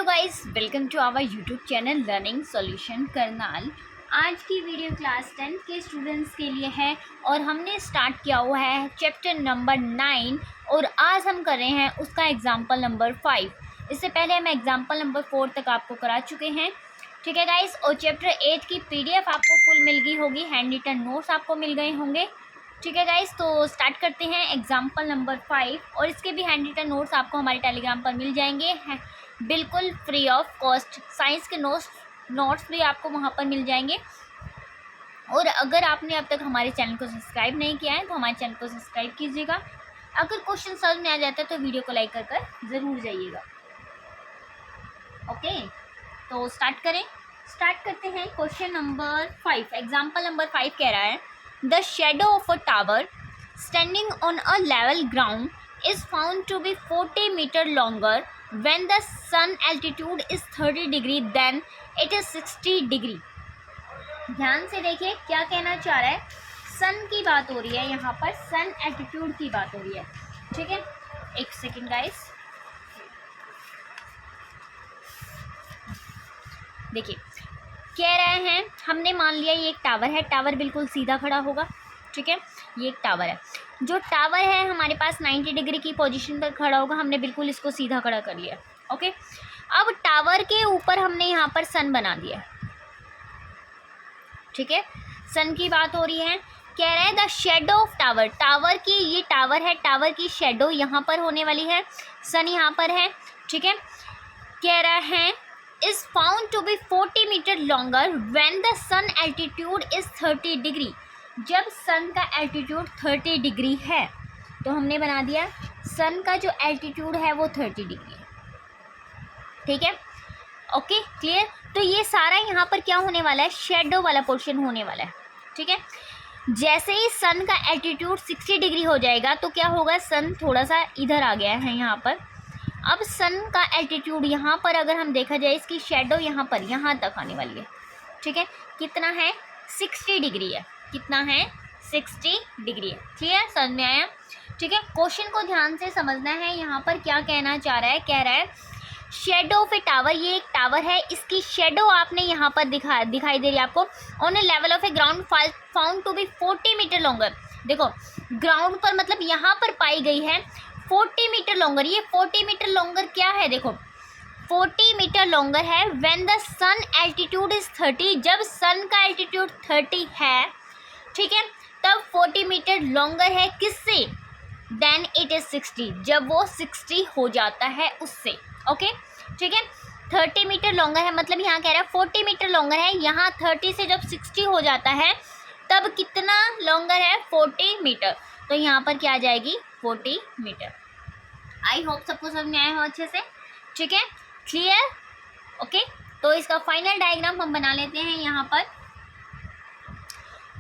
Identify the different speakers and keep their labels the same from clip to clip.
Speaker 1: Guys, welcome to our YouTube channel learning solution Karnal. आज की video class 10 के students के लिए है और हमने स्टार्ट किया हुआ है चैप्टर नंबर 9 और आज हम कर रहे हैं उसका एग्जाम्पल नंबर 5। इससे पहले हम एग्जाम्पल नंबर 4 तक आपको करा चुके हैं, ठीक है गाइस। और चैप्टर 8 की PDF आपको फुल मिल गई होगी, हैंड रिटन नोट्स आपको मिल गए होंगे, ठीक है गाइस। तो स्टार्ट करते हैं एग्जाम्पल नंबर 5 और इसके भी हैंड रिटन नोट्स आपको हमारे टेलीग्राम पर मिल जाएंगे बिल्कुल फ्री ऑफ कॉस्ट। साइंस के नोट्स भी आपको वहाँ पर मिल जाएंगे। और अगर आपने अब तक हमारे चैनल को सब्सक्राइब नहीं किया है तो हमारे चैनल को सब्सक्राइब कीजिएगा। अगर क्वेश्चन समझ में आ जाता है तो वीडियो को लाइक कर ज़रूर जाइएगा। ओके, तो स्टार्ट करते हैं क्वेश्चन नंबर 5। एग्जाम्पल नंबर 5 कह रहा है the shadow of a tower standing on a level ground is found to be 40 meter longer when the sun altitude is 30 degree then it is 60 degree। ध्यान से देखिए क्या कहना चाह रहा है। सन की बात हो रही है यहाँ पर, सन एल्टीट्यूड की बात हो रही है, ठीक है। एक सेकेंड गाइस, देखिए कह रहे हैं, हमने मान लिया ये एक टावर है, टावर बिल्कुल सीधा खड़ा होगा, ठीक है। ये एक टावर है, जो टावर है हमारे पास 90 डिग्री की पोजीशन पर खड़ा होगा, हमने बिल्कुल इसको सीधा खड़ा कर लिया, ओके। अब टावर के ऊपर हमने यहाँ पर सन बना दिया, ठीक है। सन की बात हो रही है, कह रहे हैं the shadow of tower, tower की, ये टावर है, टावर की शेडो यहाँ पर होने वाली है, सन यहाँ पर है, ठीक है। कह रहा है is found to be 40 metre longer when the sun altitude is 30 degree. जब सन का एल्टीट्यूड 30 डिग्री है तो हमने बना दिया सन का जो एल्टीट्यूड है वो 30 डिग्री है, ठीक है। Okay, clear. तो ये सारा यहाँ पर क्या होने वाला है, शेडो वाला पोर्शन होने वाला है, ठीक है। जैसे ही सन का एल्टीट्यूड 60 डिग्री हो जाएगा तो क्या होगा, सन थोड़ा सा इधर आ गया है यहाँ पर। अब सन का एल्टीट्यूड यहाँ पर अगर हम देखा जाए, इसकी शेडो यहाँ पर यहाँ तक आने वाली है, ठीक है। कितना है, 60 डिग्री है, कितना है, 60 डिग्री है। क्लियर, समझ में आया, ठीक है। क्वेश्चन को ध्यान से समझना है, यहाँ पर क्या कहना चाह रहा है। कह रहा है शेडो ऑफ ए टावर, ये एक टावर है, इसकी शेडो आपने यहाँ पर दिखाई दे रही है आपको। On a level of a ground found to be 40 metre longer. देखो ग्राउंड पर मतलब यहाँ पर पाई गई है 40 मीटर लॉन्गर। ये 40 मीटर लॉन्गर क्या है, देखो 40 मीटर लॉन्गर है when the sun altitude is 30। जब सन का एल्टीट्यूड 30 है, ठीक है, तब 40 मीटर लॉन्गर है किससे, देन इट इज 60, जब वो 60 हो जाता है उससे, ओके, ठीक है। 30 मीटर लॉन्गर है मतलब यहाँ कह रहा है 40 मीटर लॉन्गर है, यहाँ 30 से जब 60 हो जाता है तब कितना लॉन्गर है, 40 मीटर। तो यहाँ पर क्या आ जाएगी, 40 मीटर। आई होप सबको समझ में आया हो अच्छे से, ठीक है, क्लियर, ओके। तो इसका फाइनल डायग्राम हम बना लेते हैं यहाँ पर।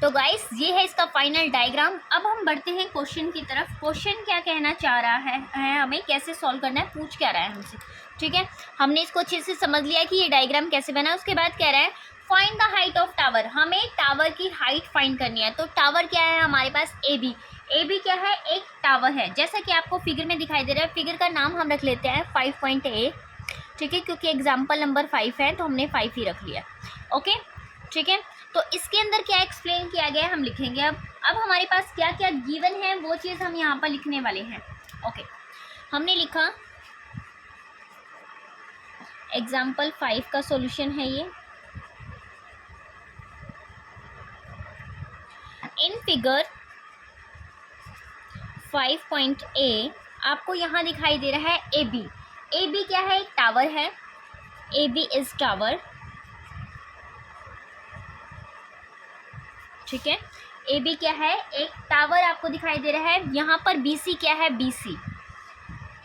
Speaker 1: तो गाइस ये है इसका फाइनल डायग्राम। अब हम बढ़ते हैं क्वेश्चन की तरफ। क्वेश्चन क्या कहना चाह रहा है हमें कैसे सॉल्व करना है, पूछ क्या रहा है हमसे, ठीक है। हमने इसको अच्छे से समझ लिया कि ये डायग्राम कैसे बना। उसके बाद कह रहा है find the height of tower, हमें टावर की हाइट फाइंड करनी है। तो टावर क्या है हमारे पास, ए बी क्या है, एक टावर है, जैसा कि आपको फिगर में दिखाई दे रहा है। फिगर का नाम हम रख लेते हैं 5.8, ठीक है, क्योंकि एग्जाम्पल नंबर 5 है तो हमने 5 ही रख लिया, ओके, ठीक है। तो इसके अंदर क्या एक्सप्लेन किया गया है हम लिखेंगे। अब हमारे पास क्या क्या गिवन है वो चीज़ हम यहाँ पर लिखने वाले हैं, ओके। हमने लिखा एग्जाम्पल 5 का सॉल्यूशन है ये। इन फिगर 5.a आपको यहाँ दिखाई दे रहा है ए बी क्या है, एक टावर है, ए बी इज टावर, ठीक है। ए बी क्या है, एक टावर आपको दिखाई दे रहा है। यहाँ पर बी सी क्या है, बी सी,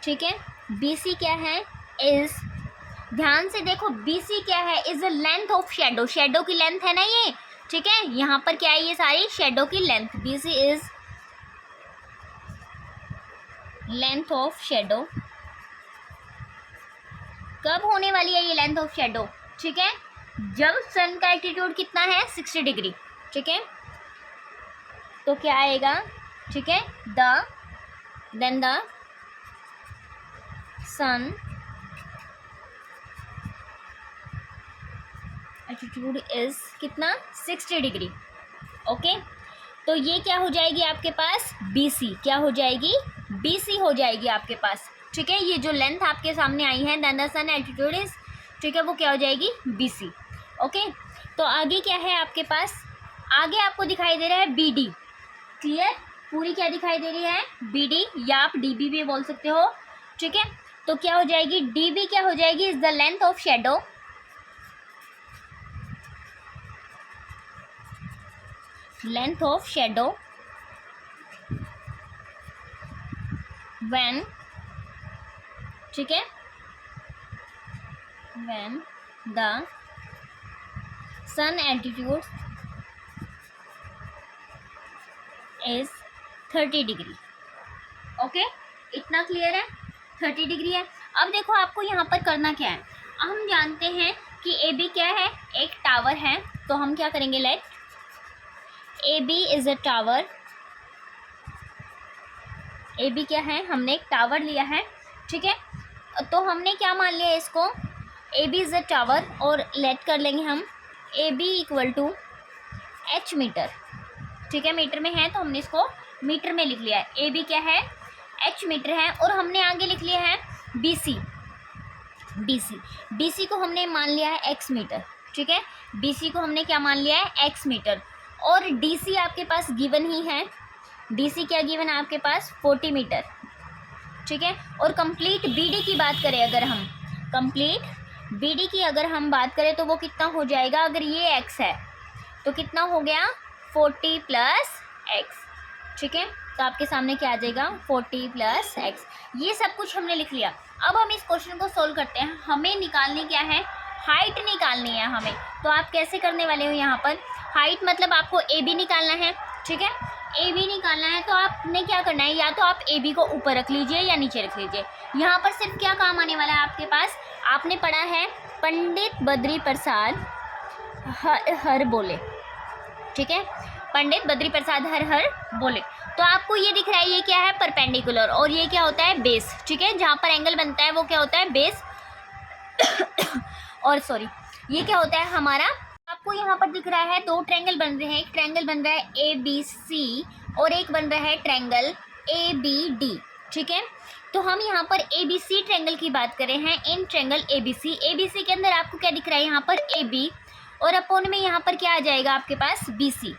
Speaker 1: ठीक है, बी सी क्या है, इज, ध्यान से देखो बी सी क्या है, is the length of shadow, shadow की लेंथ है ना ये, ठीक है। यहाँ पर क्या है, ये सारी शेडो की length, B C is length of shadow. कब होने वाली है ये लेंथ ऑफ शेडो, ठीक है, जब सन का एल्टीट्यूड कितना है, 60 डिग्री, ठीक है। तो क्या आएगा, ठीक है, then the sun altitude is कितना 60 डिग्री। ओके, तो ये क्या हो जाएगी आपके पास BC, क्या हो जाएगी BC हो जाएगी आपके पास। ठीक है, ये जो लेंथ आपके सामने आई है then the sun altitude is, ठीक है, वो क्या हो जाएगी BC। ओके, तो आगे क्या है आपके पास, आगे आपको दिखाई दे रहा है BD। क्लियर, पूरी क्या दिखाई दे रही है BD, या आप DB भी बोल सकते हो। ठीक है, तो क्या हो जाएगी DB क्या हो जाएगी is the length of shadow, length of shadow when, ठीक है, when the sun altitude is 30 degree. Okay, इतना क्लियर है, 30 डिग्री है। अब देखो आपको यहाँ पर करना क्या है, हम जानते हैं कि AB क्या है, एक टावर है, तो हम क्या करेंगे, let AB is a tower. AB क्या है, हमने एक टावर लिया है। ठीक है, तो हमने क्या मान लिया इसको, AB इज अ टावर, और लेट कर लेंगे हम AB equal to H metre. ठीक है, मीटर में है तो हमने इसको मीटर में लिख लिया है। AB क्या है, H मीटर है, और हमने आगे लिख लिया है BC को हमने मान लिया है X मीटर। ठीक है, BC को हमने क्या मान लिया है X मीटर, और DC आपके पास गिवन ही है, DC क्या गिवन है आपके पास 40 मीटर। ठीक है, और कंप्लीट BD की बात करें अगर हम, कंप्लीट BD की अगर हम बात करें तो वो कितना हो जाएगा, अगर ये X है तो कितना हो गया 40 प्लस X। ठीक है, तो आपके सामने क्या आ जाएगा 40 प्लस X। ये सब कुछ हमने लिख लिया। अब हम इस क्वेश्चन को सोल्व करते हैं। हमें निकालनी क्या है, हाइट निकालनी है हमें। तो आप कैसे करने वाले हो, यहाँ पर हाइट मतलब आपको AB निकालना है। ठीक है, AB निकालना है तो आपने क्या करना है, या तो आप AB को ऊपर रख लीजिए या नीचे रख लीजिए। यहाँ पर सिर्फ क्या काम आने वाला है आपके पास, आपने पढ़ा है पंडित बद्री प्रसाद हर बोले। ठीक है, पंडित बद्री प्रसाद हर बोले, तो आपको ये दिख रहा है ये क्या है परपेंडिकुलर, और ये क्या होता है बेस। ठीक है, जहाँ पर एंगल बनता है वो क्या होता है बेस और सॉरी ये क्या होता है हमारा, आपको यहाँ पर दिख रहा है दो ट्रायंगल बन रहे हैं। एक ट्रायंगल बन रहा है ABC और एक बन रहा है ट्रायंगल ABD। ठीक है, तो हम यहाँ पर ABC ट्रायंगल की बात कर रहे हैं। इन ट्रायंगल ABC के अंदर आपको क्या दिख रहा है यहाँ पर AB, और अपोन में यहाँ पर क्या आ जाएगा आपके पास BC।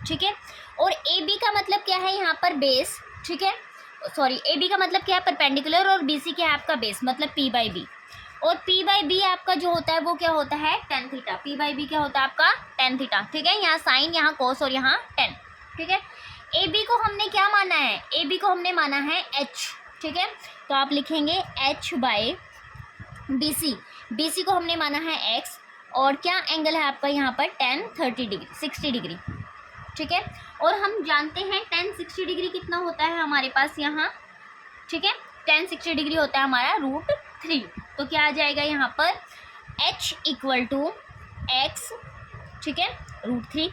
Speaker 1: ठीक है, और AB का मतलब क्या है यहाँ पर बेस। ठीक है, सॉरी AB का मतलब क्या है परपेंडिकुलर, और BC क्या है आपका बेस मतलब P/B, और P/B आपका जो होता है वो क्या होता है tan थीटा। P/B क्या होता है आपका tan थीटा। ठीक है, यहाँ साइन, यहाँ कोस और यहाँ tan। ठीक है, AB को हमने क्या माना है, AB को हमने माना है H। ठीक है, तो आप लिखेंगे H/BC। BC को हमने माना है X, और क्या एंगल है आपका यहाँ पर tan 60 डिग्री। ठीक है, और हम जानते हैं tan 60 डिग्री कितना होता है हमारे पास यहाँ। ठीक है, tan 60 डिग्री होता है हमारा √3। तो क्या आ जाएगा यहाँ पर H इक्वल टू X। ठीक है, √3।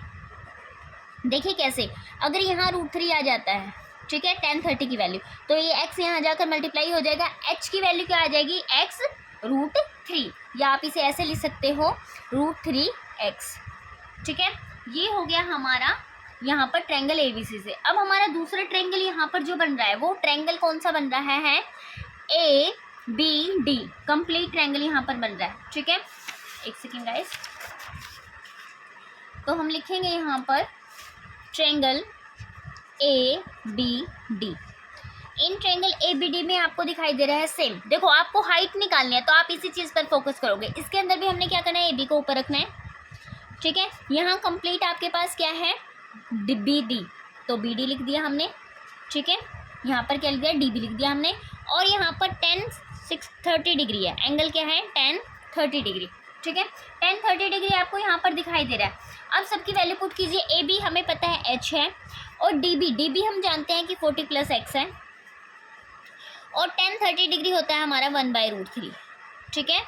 Speaker 1: देखिए कैसे, अगर यहाँ √3 आ जाता है, ठीक है, tan 30 की वैल्यू, तो ये X यहाँ जाकर मल्टीप्लाई हो जाएगा। H की वैल्यू क्या आ जाएगी X √3, या आप इसे ऐसे लिख सकते हो √3X। ठीक है, ये हो गया हमारा यहाँ पर ट्रायंगल ABC से। अब हमारा दूसरा ट्रायंगल यहाँ पर जो बन रहा है वो ट्रायंगल कौन सा बन रहा है ABD। कंप्लीट ट्रायंगल यहाँ पर बन रहा है। ठीक है, एक सेकेंड गाइस, तो हम लिखेंगे यहाँ पर triangle ABD। In triangle ABD में आपको दिखाई दे रहा है सेम। देखो आपको हाइट निकालनी है तो आप इसी चीज़ पर फोकस करोगे। इसके अंदर भी हमने क्या करना है, AB को ऊपर रखना है। ठीक है, यहाँ कंप्लीट आपके पास क्या है BD, तो BD लिख दिया हमने। ठीक है, यहाँ पर क्या लिख दिया DB लिख दिया हमने, और यहाँ पर tan 30 डिग्री है। एंगल क्या है tan 30 डिग्री। ठीक है, tan 30 डिग्री आपको यहाँ पर दिखाई दे रहा है। अब सबकी वैल्यू पुट कीजिए। AB हमें पता है H है, और DB हम जानते हैं कि 40 प्लस X है, और tan 30 डिग्री होता है हमारा 1/√3। ठीक है,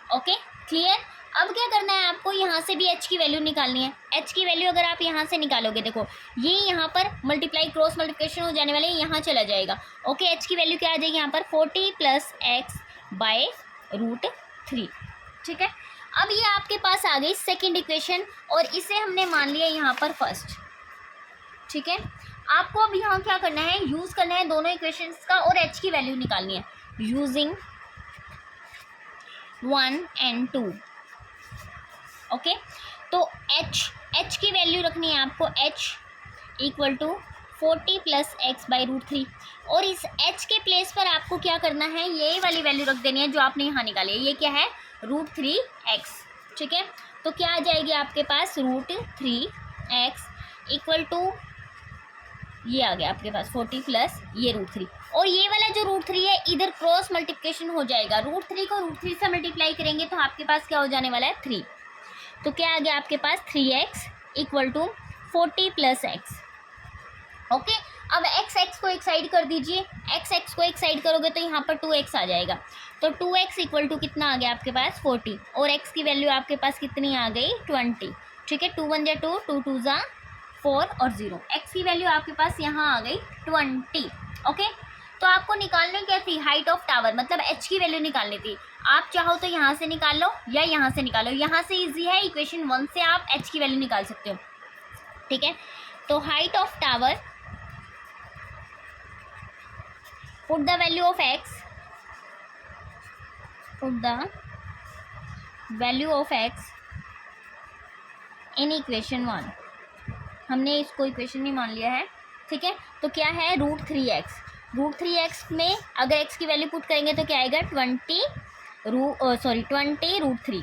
Speaker 1: ओके क्लियर। अब क्या करना है आपको, यहाँ से भी H की वैल्यू निकालनी है। H की वैल्यू अगर आप यहाँ से निकालोगे, देखो ये यहाँ पर मल्टीप्लाई क्रॉस मल्टीप्लिकेशन हो जाने वाले, यहाँ चला जाएगा। ओके, H की वैल्यू क्या आ जाएगी यहाँ पर 40 प्लस X/√3। ठीक है, अब ये आपके पास आ गई सेकंड इक्वेशन और इसे हमने मान लिया यहाँ पर फर्स्ट, ठीक है। आपको अब यहाँ क्या करना है, यूज़ करना है दोनों इक्वेशंस का और h की वैल्यू निकालनी है यूजिंग 1 and 2, ओके। तो h की वैल्यू रखनी है आपको, h equal to 40 plus x by root 3 और इस h के प्लेस पर आपको क्या करना है, ये वाली वैल्यू रख देनी है जो आपने यहाँ निकाली है। ये क्या है, रूट 3x, ठीक है। तो क्या आ जाएगी आपके पास, रूट 3x इक्वल टू ये आ गया आपके पास 40 प्लस ये रूट 3 और ये वाला जो रूट 3 है इधर क्रॉस मल्टीप्लिकेशन हो जाएगा। रूट 3 को रूट 3 से मल्टीप्लाई करेंगे तो आपके पास क्या हो जाने वाला है, 3। तो क्या आ गया आपके पास 3x equal to 40 plus x, okay. अब x को एक साइड कर दीजिए, x को एक साइड करोगे तो यहाँ पर 2x आ जाएगा। तो 2x इक्वल टू कितना आ गया आपके पास 40 और x की वैल्यू आपके पास कितनी आ गई 20, ठीक है। 2 1 जा 2, 2 2 जा 4 और 0, x की वैल्यू आपके पास यहाँ आ गई 20, ओके। तो आपको निकालने क्या थी, हाइट ऑफ टावर, मतलब h की वैल्यू निकालनी थी। आप चाहो तो यहाँ से निकाल लो या यहाँ से निकालो, यहाँ से इजी है, इक्वेशन 1 से आप h की वैल्यू निकाल सकते हो, ठीक है। तो height of tower, put the value of x, put the value of x in equation 1। हमने इसको इक्वेशन नहीं मान लिया है, ठीक है। तो क्या है, रूट 3x में अगर x की वैल्यू पुट करेंगे तो क्या आएगा 20 रूट 3।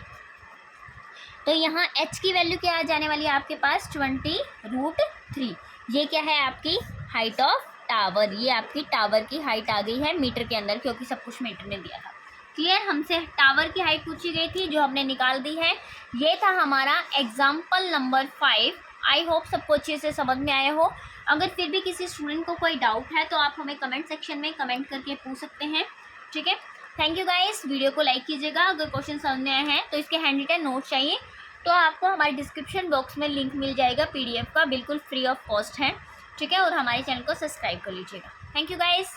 Speaker 1: तो यहाँ h की वैल्यू क्या आ जाने वाली है आपके पास 20 रूट 3। ये क्या है आपकी हाइट ऑफ टावर, ये आपकी टावर की हाइट आ गई है मीटर के अंदर, क्योंकि सब कुछ मीटर में दिया था। क्लियर, हमसे टावर की हाइट पूछी गई थी जो हमने निकाल दी है। ये था हमारा एग्जाम्पल नंबर 5। आई होप सबको अच्छे से समझ में आया हो। अगर फिर भी किसी स्टूडेंट को कोई डाउट है तो आप हमें कमेंट सेक्शन में कमेंट करके पूछ सकते हैं, ठीक है। थैंक यू गाइस, वीडियो को लाइक कीजिएगा। अगर क्वेश्चन समझ में आए हैं तो इसके हैंड रिटन नोट चाहिए तो आपको हमारे डिस्क्रिप्शन बॉक्स में लिंक मिल जाएगा PDF का, बिल्कुल फ्री ऑफ कॉस्ट है, ठीक है। और हमारे चैनल को सब्सक्राइब कर लीजिएगा। Thank you guys.